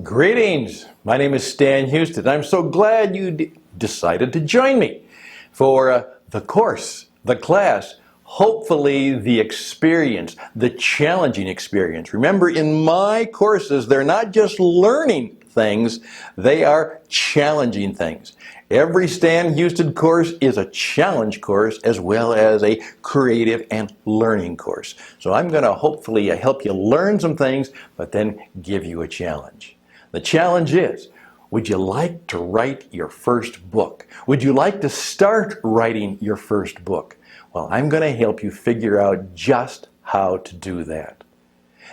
Greetings. My name is Stan Hustad. I'm so glad you decided to join me for the course, the class, hopefully the experience, the challenging experience. Remember, in my courses, they're not just learning things, they are challenging things. Every Stan Hustad course is a challenge course as well as a creative and learning course. So I'm going to hopefully help you learn some things, but then give you a challenge. The challenge is, would you like to write your first book? Would you like to start writing your first book? Well, I'm going to help you figure out just how to do that.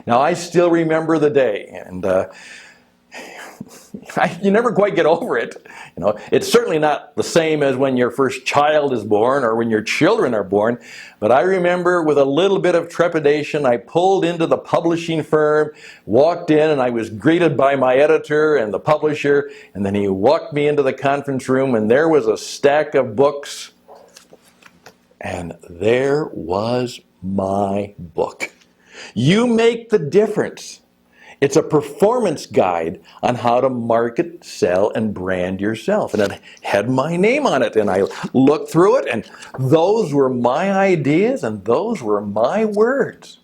Now, I still remember the day, and you never quite get over it. You know, it's certainly not the same as when your first child is born or when your children are born, but I remember with a little bit of trepidation, I pulled into the publishing firm, walked in, and I was greeted by my editor and the publisher, and then he walked me into the conference room, and there was a stack of books, and there was my book. You Make the Difference. It's a performance guide on how to market, sell, and brand yourself. And it had my name on it, and I looked through it, and those were my ideas, and those were my words.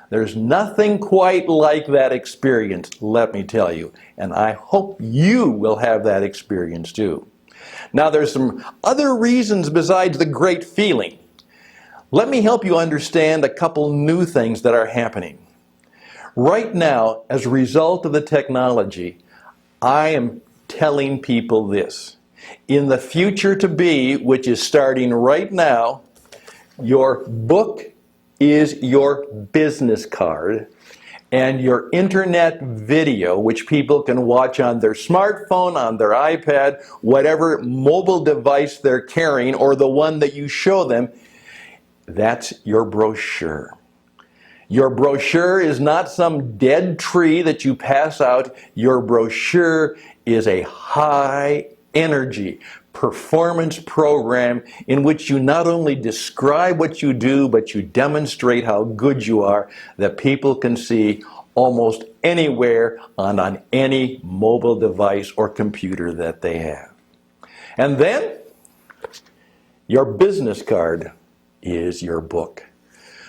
There's nothing quite like that experience, let me tell you. And I hope you will have that experience too. Now, there's some other reasons besides the great feeling. Let me help you understand a couple new things that are happening. Right now, as a result of the technology, I am telling people this. In the future to be, which is starting right now, your book is your business card, and your internet video, which people can watch on their smartphone, on their iPad, whatever mobile device they're carrying, or the one that you show them, that's your brochure. Your brochure is not some dead tree that you pass out. Your brochure is a high energy performance program in which you not only describe what you do, but you demonstrate how good you are that people can see almost anywhere on any mobile device or computer that they have. And then your business card is your book.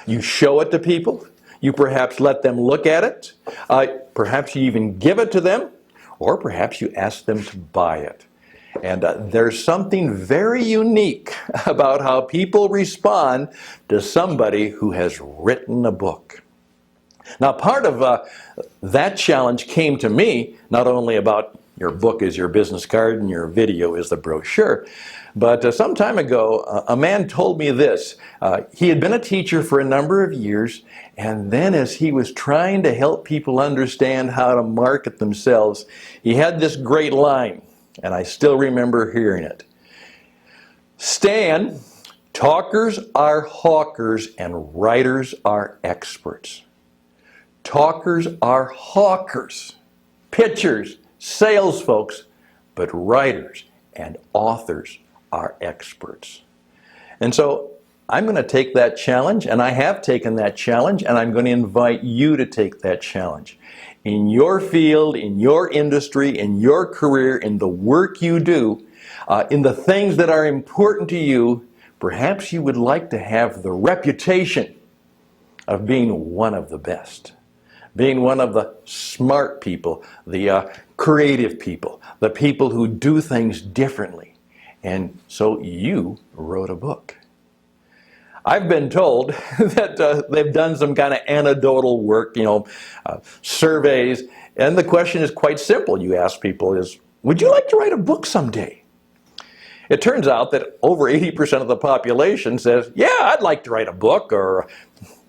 You show it to people. You perhaps let them look at it. Perhaps you even give it to them. Or perhaps you ask them to buy it. And there's something very unique about how people respond to somebody who has written a book. Now, part of that challenge came to me, not only about your book is your business card and your video is the brochure, but some time ago, a man told me this. He had been a teacher for a number of years, and then as he was trying to help people understand how to market themselves, he had this great line, and I still remember hearing it. Stan, talkers are hawkers and writers are experts. Talkers are hawkers, pitchers, sales folks, but writers and authors are experts. And so I'm going to take that challenge, and I have taken that challenge, and I'm going to invite you to take that challenge. In your field, in your industry, in your career, in the work you do, in the things that are important to you, perhaps you would like to have the reputation of being one of the best. Being one of the smart people, the creative people, the people who do things differently. And so you wrote a book. I've been told that they've done some kind of anecdotal work, surveys, and the question is quite simple. You ask people is, would you like to write a book someday? It turns out that over 80% of the population says, yeah, I'd like to write a book, or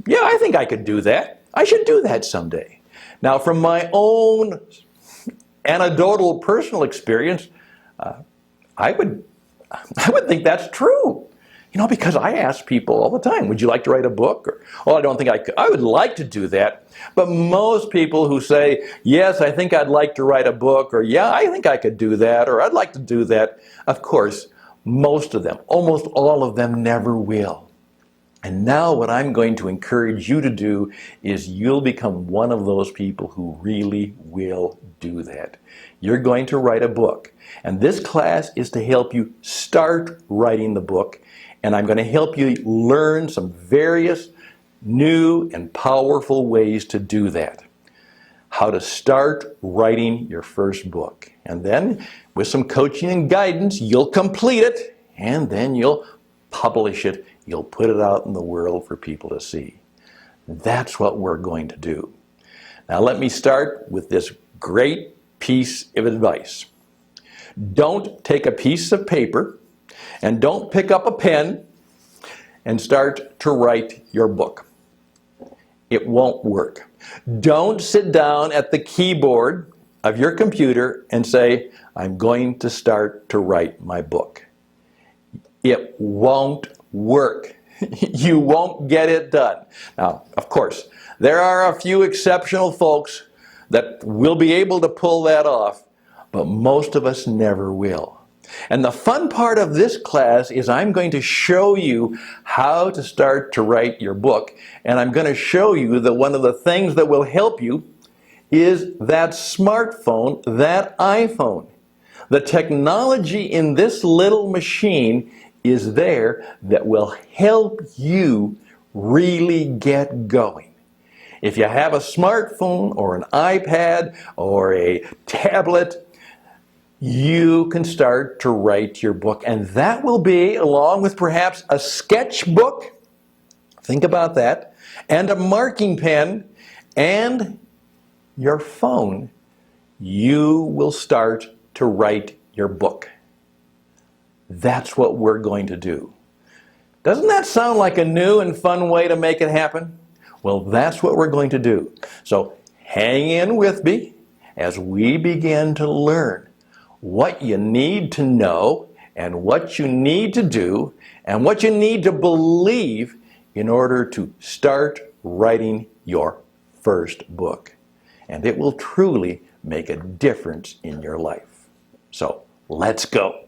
yeah, I think I could do that. I should do that someday. Now, from my own anecdotal personal experience, I would think that's true. Because I ask people all the time, would you like to write a book? Or, oh, I don't think I could. I would like to do that. But most people who say, yes, I think I'd like to write a book, or yeah, I think I could do that, or I'd like to do that, of course, most of them, almost all of them never will. And now what I'm going to encourage you to do is you'll become one of those people who really will do that. You're going to write a book. And this class is to help you start writing the book. And I'm going to help you learn some various new and powerful ways to do that. How to start writing your first book. And then with some coaching and guidance, you'll complete it. And then you'll publish it. You'll put it out in the world for people to see. That's what we're going to do. Now let me start with this great piece of advice. Don't take a piece of paper and don't pick up a pen and start to write your book. It won't work. Don't sit down at the keyboard of your computer and say, I'm going to start to write my book. It won't work. You won't get it done. Now, of course, there are a few exceptional folks that will be able to pull that off, but most of us never will. And the fun part of this class is I'm going to show you how to start to write your book, and I'm going to show you that one of the things that will help you is that smartphone, that iPhone. The technology in this little machine is there that will help you really get going. If you have a smartphone or an iPad or a tablet, you can start to write your book. And that will be, along with perhaps a sketchbook, think about that, and a marking pen, and your phone, you will start to write your book. That's what we're going to do. Doesn't that sound like a new and fun way to make it happen? Well, that's what we're going to do. So hang in with me as we begin to learn what you need to know and what you need to do and what you need to believe in order to start writing your first book. And it will truly make a difference in your life. So let's go.